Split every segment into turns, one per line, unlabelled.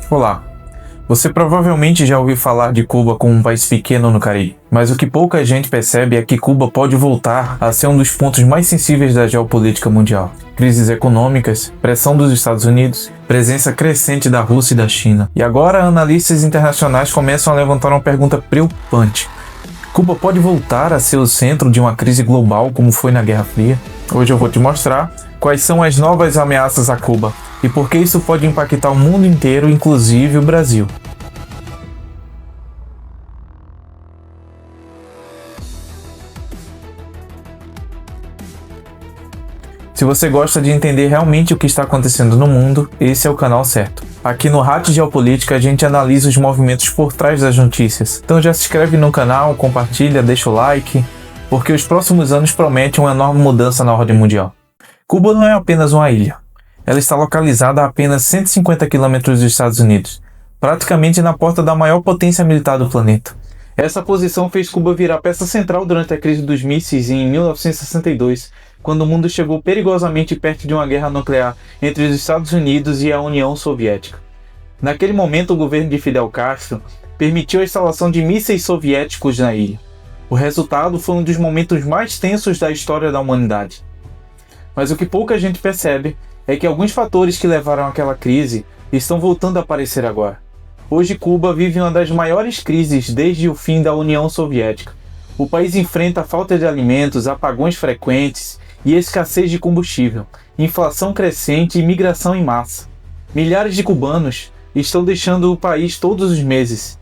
Olá, você provavelmente já ouviu falar de Cuba como um país pequeno no Caribe, mas o que pouca gente percebe é que Cuba pode voltar a ser um dos pontos mais sensíveis da geopolítica mundial. Crises econômicas, pressão dos Estados Unidos, presença crescente da Rússia e da China. E agora analistas internacionais começam a levantar uma pergunta preocupante. Cuba pode voltar a ser o centro de uma crise global como foi na Guerra Fria? Hoje eu vou te mostrar quais são as novas ameaças a Cuba e por que isso pode impactar o mundo inteiro, inclusive o Brasil. Se você gosta de entender realmente o que está acontecendo no mundo, esse é o canal certo. Aqui no Rato Geopolítica a gente analisa os movimentos por trás das notícias. Então já se inscreve no canal, compartilha, deixa o like, porque os próximos anos prometem uma enorme mudança na ordem mundial. Cuba não é apenas uma ilha. Ela está localizada a apenas 150 km dos Estados Unidos, praticamente na porta da maior potência militar do planeta. Essa posição fez Cuba virar peça central durante a crise dos mísseis em 1962, quando o mundo chegou perigosamente perto de uma guerra nuclear entre os Estados Unidos e a União Soviética. Naquele momento, o governo de Fidel Castro permitiu a instalação de mísseis soviéticos na ilha. O resultado foi um dos momentos mais tensos da história da humanidade. Mas o que pouca gente percebe é que alguns fatores que levaram àquela crise estão voltando a aparecer agora. Hoje, Cuba vive uma das maiores crises desde o fim da União Soviética. O país enfrenta falta de alimentos, apagões frequentes e escassez de combustível, inflação crescente e migração em massa. Milhares de cubanos estão deixando o país todos os meses.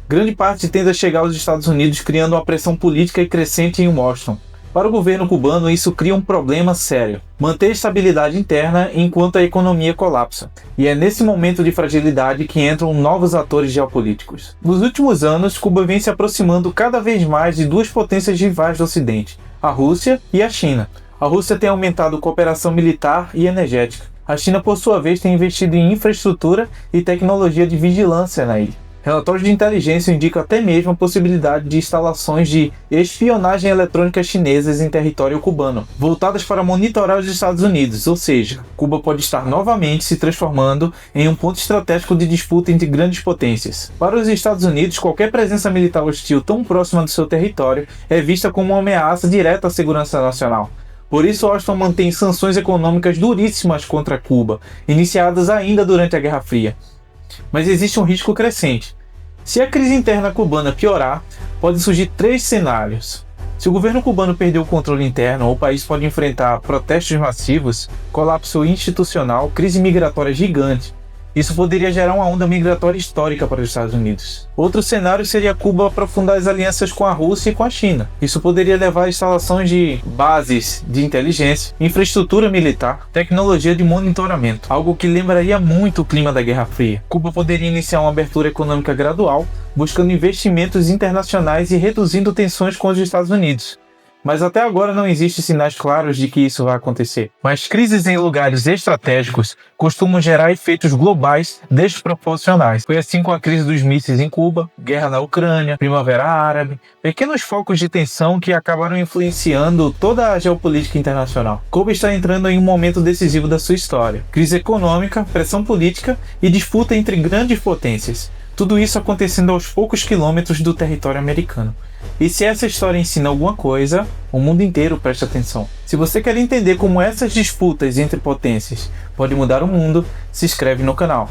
Grande parte tende a chegar aos Estados Unidos, criando uma pressão política e crescente em Washington. Para o governo cubano, isso cria um problema sério: manter a estabilidade interna enquanto a economia colapsa. E é nesse momento de fragilidade que entram novos atores geopolíticos. Nos últimos anos, Cuba vem se aproximando cada vez mais de duas potências rivais do Ocidente, a Rússia e a China. A Rússia tem aumentado cooperação militar e energética. A China, por sua vez, tem investido em infraestrutura e tecnologia de vigilância na ilha. Relatórios de inteligência indicam até mesmo a possibilidade de instalações de espionagem eletrônica chinesas em território cubano, voltadas para monitorar os Estados Unidos, ou seja, Cuba pode estar novamente se transformando em um ponto estratégico de disputa entre grandes potências. Para os Estados Unidos, qualquer presença militar hostil tão próxima do seu território é vista como uma ameaça direta à segurança nacional. Por isso, Washington mantém sanções econômicas duríssimas contra Cuba, iniciadas ainda durante a Guerra Fria. Mas existe um risco crescente. Se a crise interna cubana piorar, podem surgir três cenários. Se o governo cubano perder o controle interno, o país pode enfrentar protestos massivos, colapso institucional, crise migratória gigante. Isso poderia gerar uma onda migratória histórica para os Estados Unidos. Outro cenário seria Cuba aprofundar as alianças com a Rússia e com a China. Isso poderia levar a instalações de bases de inteligência, infraestrutura militar, tecnologia de monitoramento, algo que lembraria muito o clima da Guerra Fria. Cuba poderia iniciar uma abertura econômica gradual, buscando investimentos internacionais e reduzindo tensões com os Estados Unidos. Mas até agora não existem sinais claros de que isso vai acontecer. Mas crises em lugares estratégicos costumam gerar efeitos globais desproporcionais. Foi assim com a crise dos mísseis em Cuba, guerra na Ucrânia, Primavera Árabe, pequenos focos de tensão que acabaram influenciando toda a geopolítica internacional. Cuba está entrando em um momento decisivo da sua história. Crise econômica, pressão política e disputa entre grandes potências. Tudo isso acontecendo aos poucos quilômetros do território americano. E se essa história ensina alguma coisa, o mundo inteiro presta atenção. Se você quer entender como essas disputas entre potências podem mudar o mundo, se inscreve no canal.